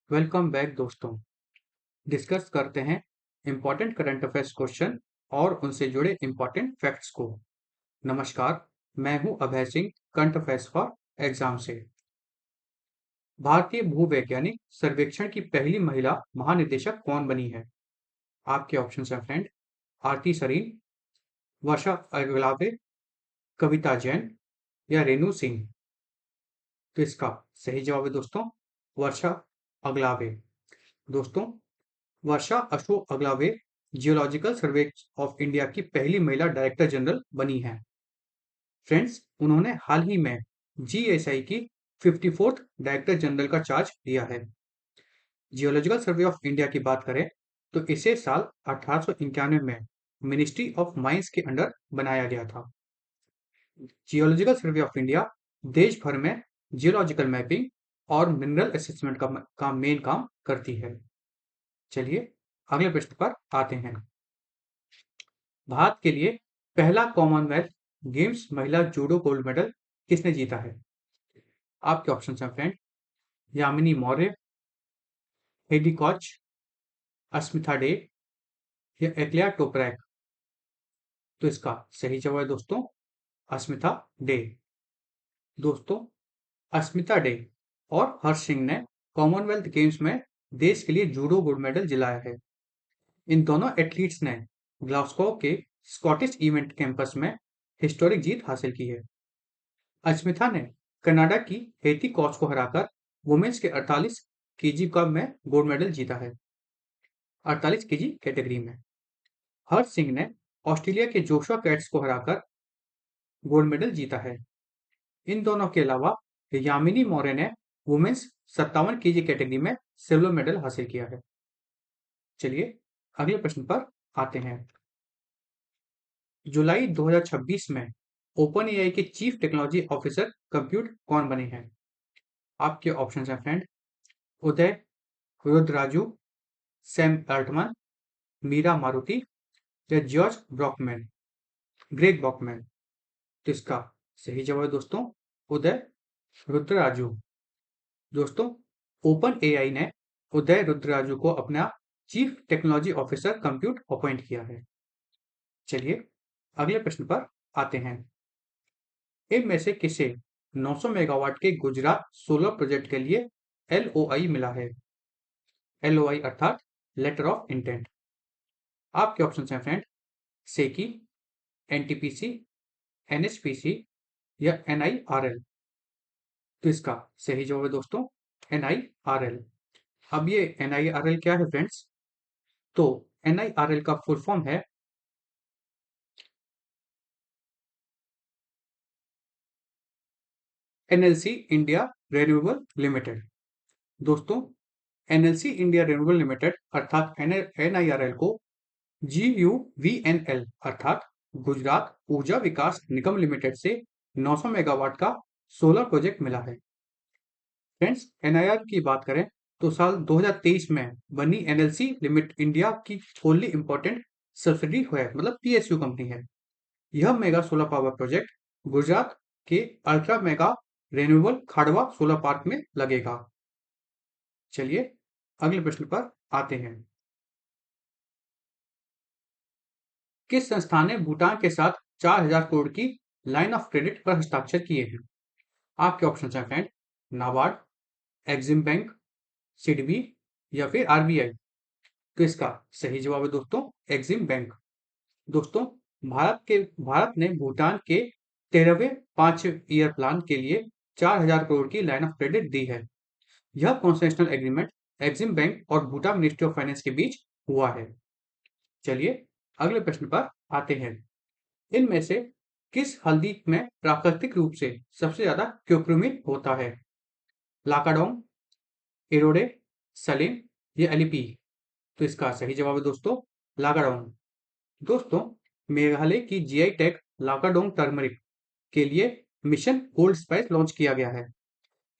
Welcome back दोस्तों। Discuss करते हैं इंपॉर्टेंट करंट अफेयर्स क्वेश्चन और उनसे जुड़े इंपॉर्टेंट फैक्ट्स को। नमस्कार, मैं हूं Abhay Singh, current affairs for exam से। भारतीय भूवैज्ञानिक सर्वेक्षण की पहली महिला महानिदेशक कौन बनी है? आपके ऑप्शन हैं फ्रेंड। आरती सरीन, वर्षा अगलावे, कविता जैन या रेणु सिंह। तो इसका सही जवाब है दोस्तों वर्षा अगलावे। दोस्तों, Varsha Ashok Aglave geological survey of India की पहली महिला डायरेक्टर जनरल बनी हैं। फ्रेंड्स, उन्होंने हाल ही में जीएसआई की 54th डायरेक्टर जनरल का चार्ज लिया है। जियोलॉजिकल सर्वे ऑफ इंडिया की बात करें तो इसे साल 1891 में मिनिस्ट्री ऑफ माइंस के अंडर बनाया गया था। जियोलॉजिकल सर्वे ऑफ इंडिया देश भर में जियोलॉजिकल मैपिंग और मिनरल असेसमेंट का मेन काम करती है। चलिए अगले प्रश्न पर आते हैं। भारत के लिए पहला कॉमनवेल्थ गेम्स महिला जूडो गोल्ड मेडल किसने जीता है? आपके ऑप्शन हैं फ्रेंड। यामिनी मौर्य, हेडी कॉच, अस्मिता डे या एक्लिया टोपरैक। तो इसका सही जवाब है दोस्तों अस्मिता डे। दोस्तों, अस्मिता डे और हर्ष सिंह ने कॉमनवेल्थ गेम्स में देश के लिए जूडो गोल्ड मेडल दिलाया है। इन दोनों एथलीट्स ने ग्लासगो के स्कॉटिश इवेंट कैंपस में हिस्टोरिक जीत हासिल की है। अस्मिता ने कनाडा की हेती कॉच को हराकर वुमेन्स के 48 केजी कप में गोल्ड मेडल जीता है। 48 केजी कैटेगरी में हर्ष सिंह ने ऑस्ट्रेलिया के जोशुआ कैट्स को हराकर गोल्ड मेडल जीता है। इन दोनों के अलावा यामिनी मौर्य ने वुमेन्स 57 केजी कैटेगरी में सिल्वर मेडल हासिल किया है। चलिए अगले प्रश्न पर आते हैं। जुलाई 2026 में ओपन एआई के चीफ टेक्नोलॉजी ऑफिसर कंप्यूट कौन बने हैं? आपके ऑप्शन हैं फ्रेंड। उदय रुद्राजू, सैम अल्टमैन, मीरा मारुति या जॉर्ज ब्रॉकमैन, ग्रेग ब्रॉकमैन। तो इसका सही जवाब है दोस्तों उदय रुद्राजू। दोस्तों, ओपन एआई ने उदय रुद्राजू को अपना chief technology officer compute appoint किया है। चलिए अगले प्रश्न पर आते हैं। इनमें से किसे 900 मेगावाट के गुजरात सोलर प्रोजेक्ट के लिए एलओआई मिला है? एलओआई अर्थात लेटर ऑफ इंटेंट। आपके ऑप्शन हैं फ्रेंड। सेकी, एनटीपीसी, एनएचपीसी या एनआईआरएल। तो इसका सही जवाब है दोस्तों एनआईआरएल। अब ये एनआईआरएल क्या है फ्रेंड्स? तो एनआईआरएल का फुल फॉर्म है एनएलसी इंडिया रिन्यूएबल लिमिटेड। दोस्तों, एनएलसी इंडिया रिन्यूएबल लिमिटेड अर्थात एनआईआरएल को GUVNL अर्थात गुजरात ऊर्जा विकास निगम लिमिटेड से 900 मेगावाट का सोलर प्रोजेक्ट मिला है। फ्रेंड्स, एनआईआर की बात करें तो साल 2023 में बनी एनएलसी लिमिट इंडिया की होली इंपॉर्टेंट सब्सिडी है, मतलब PSU कंपनी है। यह mega solar power project Gujarat के ultra mega renewable Khavda solar park में लगेगा। चलिए अगले प्रश्न पर आते हैं। किस संस्थान ने भूटान के साथ 4000 करोड़ की लाइन ऑफ क्रेडिट पर हस्ताक्षर किए हैं? आपके ऑप्शन हैं friend. NABARD, Exim bank, SIDBI या फिर आरबीआई। तो इसका सही जवाब है दोस्तों एक्सिम बैंक। दोस्तों, भारत ने भूटान के 13वें 5 ईयर प्लान के लिए 4000 करोड़ की लाइन ऑफ क्रेडिट दी है। यह कॉन्सेशनल एग्रीमेंट एक्सिम बैंक और भूटान मिनिस्ट्री ऑफ फाइनेंस के बीच हुआ है। चलिए अगले प्रश्न पर आते हैं। इनमें से किस हल्दी में प्राकृतिक रूप से सबसे ज्यादा क्यूक्रुमिन होता है? लाकाडोंग, इरोडे, सलीम या एलिपी। तो इसका सही जवाब है दोस्तों लाकाडोंग। दोस्तों, मेघालय की जीआई टैग लाकाडोंग टर्मरिक के लिए मिशन गोल्ड स्पाइस लॉन्च किया गया है।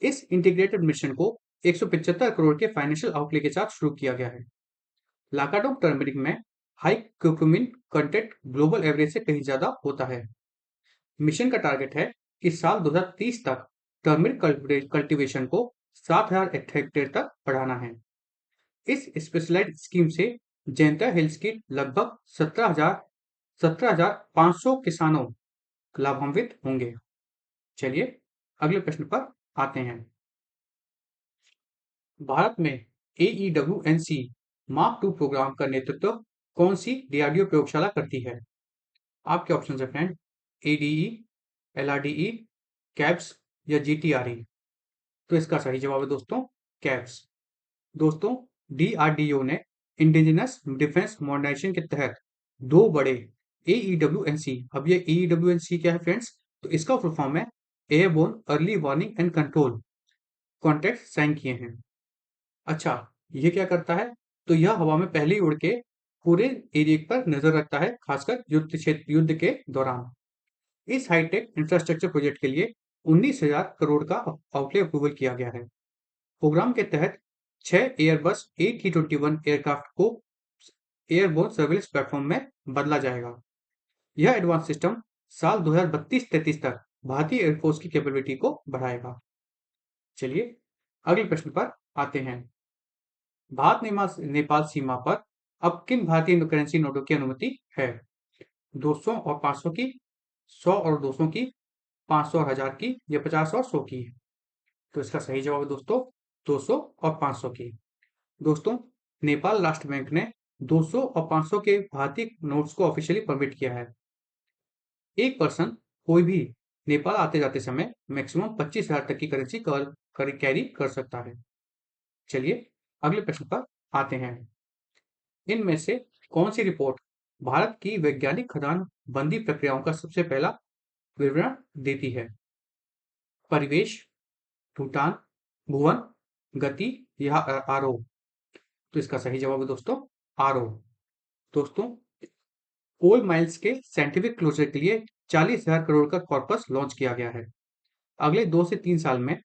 इस इंटीग्रेटेड मिशन को 175 करोड़ के फाइनेंशियल आउटले के साथ शुरू किया गया है। लाकाडोंग टर्मरिक में हाई क्यूक्रुमिन कंटेंट ग्लोबल एवरेज से कहीं ज्यादा होता है। मिशन का टारगेट है कि साल 2030 तक टर्मरिक कल्टीवेशन को 7,000 हेक्टेयर तक बढ़ाना है। इस स्पेशलाइज्ड स्कीम से जैंता हिल्स के लगभग 17,500 किसानों लाभान्वित होंगे। चलिए अगले प्रश्न पर आते हैं। भारत में AEWNC मार्क 2 प्रोग्राम का नेतृत्व कौन सी DRDO प्रयोगशाला करती है? आपके ऑप्शन है फ्रेंड, ADE, LRDE, कैब्स या GTRE। तो इसका सही जवाब है दोस्तों कैब्स। दोस्तों DRDO ने इंडिजिनस डिफेंस मॉडर्नाइजेशन के तहत दो बड़े AEWNC, अब ये AEWNC क्या है फ्रेंड्स, तो इसका फुल फॉर्म है airborne early warning and control contract sign किए हैं। अच्छा, ये क्या करता है, तो यह हवा में पहले ही उड़ के पूरे एरिया पर नजर रखता है, खासकर युद्ध के दौरान। इस हाईटेक इंफ्रास्ट्रक्चर प्रोजेक्ट के लिए 19,000 करोड़ का आउटले अप्रूवल किया गया है। प्रोग्राम के तहत 6 एयरबस A321 एयरक्राफ्ट को एयरबोर्न सर्विलेंस प्लेटफॉर्म में बदला जाएगा। यह एडवांस सिस्टम साल 2032-33 तक भारतीय एयरफोर्स की कैपेबिलिटी को बढ़ाएगा। चलिए अगले प्रश्न पर आते हैं। भारत नेपाल सीमा पर अब किन भारतीय करेंसी नोटों की अनुमति है? 200 और 500 की, 100 और 200 की, 500 और 1000 की या 50 और 100 की? तो इसका सही जवाब है दोस्तों 200 और 500 की। दोस्तों नेपाल राष्ट्र बैंक ने 200 और 500 के भारतीय नोट्स को ऑफिशियली परमिट किया है। एक पर्सन कोई भी नेपाल आते जाते समय मैक्सिमम 25,000 तक की करेंसी कैरी कर सकता है। चलिए अगले प्रश्न पर आते हैं। इनमें से कौन सी रिपोर्ट भारत की वैज्ञानिक खदान बंदी प्रक्रियाओं का सबसे पहला विवरण देती है? परिवेश, भूटान, भुवन, गति या आरोह? तो इसका सही जवाब है दोस्तों आरोह। दोस्तों कोल माइल्स के साइंटिफिक क्लोजर के लिए 40,000 करोड़ का कॉर्पस लॉन्च किया गया है। अगले 2 से 3 साल में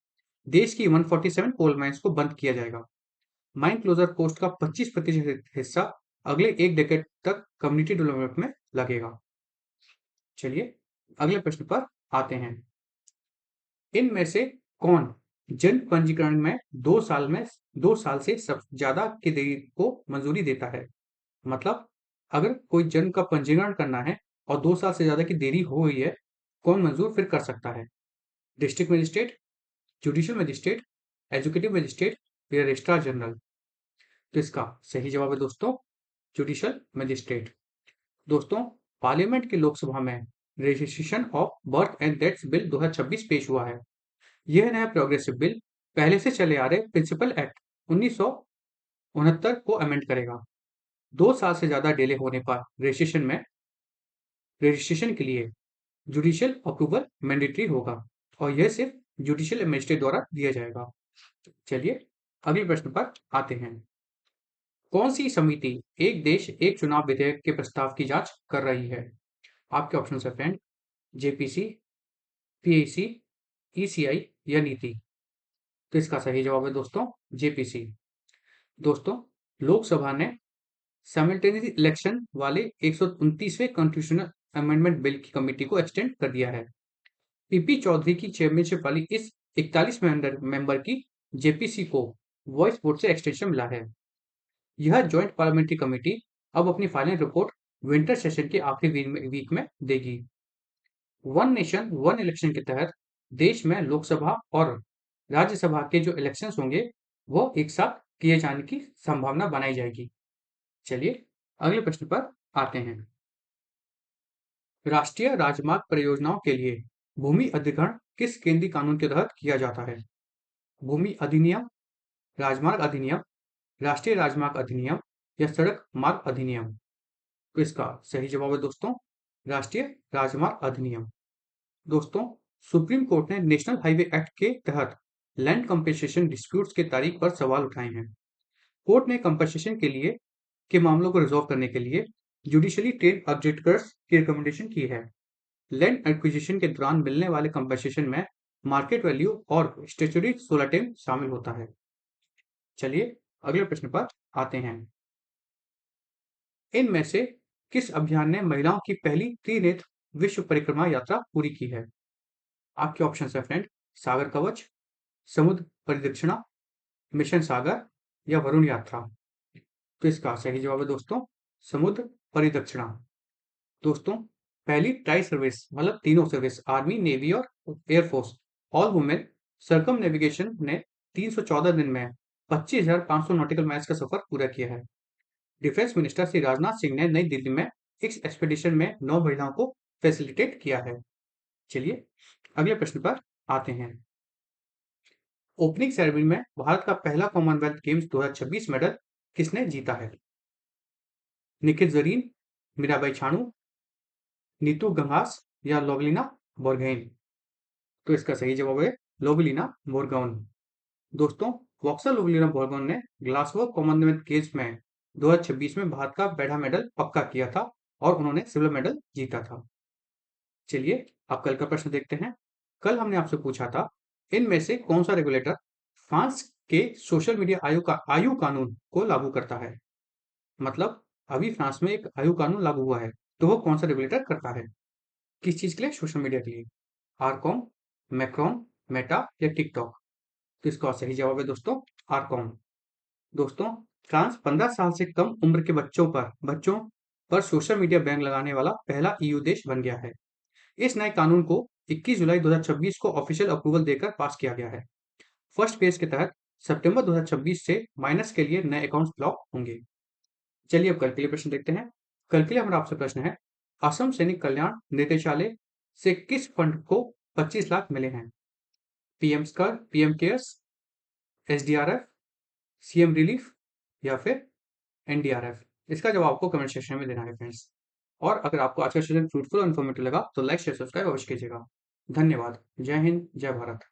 देश की 147 कोल माइंस को बंद किया जाएगा। माइन क्लोजर कोस्ट का 25% हिस्सा अगले एक डेकेड तक कम्युनिटी डेवलपमेंट में लगेगा। चलिए अगले प्रश्न पर आते हैं। इनमें से कौन जन पंजीकरण में 2 साल से सब ज्यादा की देरी को मंजूरी देता है? मतलब अगर कोई जन का पंजीकरण करना है और 2 साल से ज्यादा की देरी हो गई है, कौन मंजूर फिर कर सकता है? District magistrate, judicial magistrate, educative magistrate या रजिस्ट्रार जनरल? तो इसका सही जवाब है दोस्तों जुडिशियल मजिस्ट्रेट। दोस्तों पार्लियामेंट की लोकसभा में registration of birth and deaths bill 2026 पेश हुआ है। यह नया प्रोग्रेसिव बिल पहले से चले आ रहे प्रिंसिपल एक्ट 1969 को अमेंड करेगा। 2 साल से ज्यादा डिले होने पर रजिस्ट्रेशन के लिए जुडिशियल अप्रूवल मैंडेटरी होगा और यह सिर्फ जुडिशियल मजिस्ट्रेट द्वारा दिया जाएगा। चलिए अगले प्रश्न पर आते हैं। कौन सी समिति एक देश एक चुनाव विधेयक के प्रस्ताव की जांच कर रही है? आपके ऑप्शन है फ्रेंड, जेपीसी, पीएसी, ईसीआई या नीति? तो इसका सही जवाब है दोस्तों जेपीसी। दोस्तों लोकसभा ने साइमल्टेनियस इलेक्शन वाले 129वें कॉन्स्टिट्यूशनल अमेंडमेंट बिल की कमेटी को एक्सटेंड कर दिया है। पीपी चौधरी की चेयरमैनशिप वाली इस 41 मेंबर की जेपीसी को वॉइस वोट से एक्सटेंशन मिला है। यह ज्वाइंट पार्लियामेंट्री कमेटी अब अपनी फाइनल रिपोर्ट विंटर सेशन के आखिरी वीक में देगी। वन नेशन वन इलेक्शन के तहत देश में लोकसभा और राज्यसभा के जो इलेक्शंस होंगे वो एक साथ किए जाने की संभावना बनाई जाएगी। चलिए अगले प्रश्न पर आते हैं। राष्ट्रीय राजमार्ग परियोजनाओं के लिए भूमि अधिग्रहण किस केंद्रीय कानून के तहत किया जाता है? भूमि अधिनियम, राजमार्ग अधिनियम, राष्ट्रीय राजमार्ग अधिनियम या सड़क मार्ग अधिनियम? तो इसका सही जवाब है दोस्तों राष्ट्रीय राजमार्ग अधिनियम। दोस्तों सुप्रीम कोर्ट ने नेशनल हाईवे एक्ट के तहत लैंड कंपनसेशन डिस्प्यूट्स के तारीख पर सवाल उठाए हैं। कोर्ट ने कंपनसेशन के मामलों को रिजॉल्व करने के लिए जुडिशली ट्रेन ऑब्जेक्टर्स की रिकमेंडेशन की है। लैंड एक्विजिशन के दौरान मिलने वाले कंपनसेशन में मार्केट वैल्यू और स्टैट्यूटरी सोलर शामिल होता है। चलिए अगले प्रश्न पर आते हैं। इनमें से किस अभियान ने महिलाओं की पहली त्रिनेत्र विश्व परिक्रमा यात्रा पूरी की है? आपके ऑप्शन है फ्रेंड, सागर कवच, समुद्र परिदक्षिणा, मिशन सागर या वरुण यात्रा? तो इसका सही जवाब है दोस्तों समुद्र परिदक्षिणा। दोस्तों पहली ट्राई सर्विस मतलब तीनों सर्विस आर्मी, नेवी और air force all women circum navigation ने 314 दिन में 25,500 नॉटिकल माइल्स का सफर पूरा किया है। डिफेंस मिनिस्टर श्री राजनाथ सिंह ने नई दिल्ली में इस एक्सपेडिशन में 9 महिलाओं को फैसिलिटेट किया है। चलिए अगले प्रश्न पर आते हैं। ओपनिंग सेरेमनी में भारत का पहला कॉमनवेल्थ गेम्स 2026 मेडल किसने जीता है? निखित जरीन, मीराबाई चानू, नीतू घंघास या लोवलिना बोरगोहेन? तो इसका सही जवाब है लोवलिना बोरगोहेन। दोस्तों बॉक्सर लोवलिना बोरगोहेन ने ग्लासगो कॉमनवेल्थ गेम्स में 2026 में भारत का पहला मेडल पक्का किया था और उन्होंने सिल्वर मेडल जीता था। चलिए अब कल का प्रश्न देखते हैं। कल हमने आपसे पूछा था इनमें से कौन सा रेगुलेटर फ्रांस के सोशल मीडिया आयु कानून को लागू करता है? मतलब अभी फ्रांस में एक आयु कानून लागू हुआ है, तो वो कौन सा रेगुलेटर करता है? किस चीज के लिए? सोशल मीडिया के लिए। आरकॉम, मैक्रॉन, मेटा या टिकटॉक? तो इसका सही जवाब है दोस्तों आरकॉम। दोस्तों फ्रांस 15 साल से कम उम्र के बच्चों पर सोशल मीडिया बैन लगाने वाला पहला ईयू देश बन गया है। इस नए कानून को 21 जुलाई 2026 को ऑफिशियल अप्रूवल देकर पास किया गया है। फर्स्ट फेज के तहत सितंबर 2026 से माइनस के लिए नए अकाउंट्स ब्लॉक होंगे। चलिए अब कल के लिए प्रश्न देखते हैं। कल के लिए हमारा आपसे प्रश्न है असम सैनिक कल्याण निदेशालय से किस फंड को 25 लाख मिले हैं? पीएम स्कर, PM cares, SDRF, CM relief या फिर एनडीआरएफ? इसका जवाब आपको कमेंट सेक्शन में देना है फ्रेंड्स। और अगर आपको आज का सेशन फ्रूटफुल और इन्फॉर्मेटिव लगा तो लाइक शेयर सब्सक्राइब अवश्य कीजिएगा। धन्यवाद। जय हिंद, जय भारत।